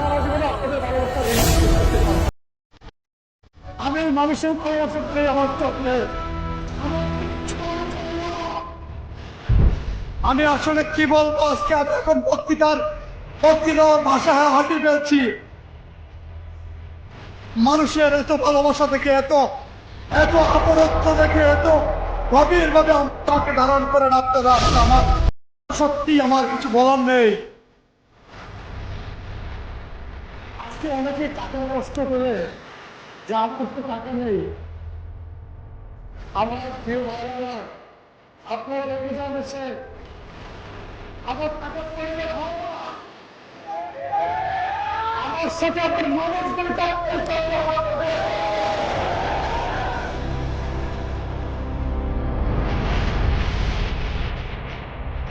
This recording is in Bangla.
সারা জীবনে আপনাদের ভালোবাসা আমি মানুষের ভালোবাসা পেয়ে আমার চোখে আমি আসলে কি বলবো আজকে আমি এখন বক্তৃতার ভাষা হাঁটিয়ে ফেলছি মানুষের এত ভালোবাসা দেখে এত এত আপরত্ব দেখে এত গভীর ভাবে আমাকে ধারণ করেন আপনারা আমার সত্যি আমার কিছু বলার নেই আজকে অনেকে টাকা নষ্ট করে যে আমার তো টাকা নেই আমার প্রিয় ভাইরা আপনারা রেখে জানেছে আমার টাকা পড়লে আমার সাথে আপনি মানুষ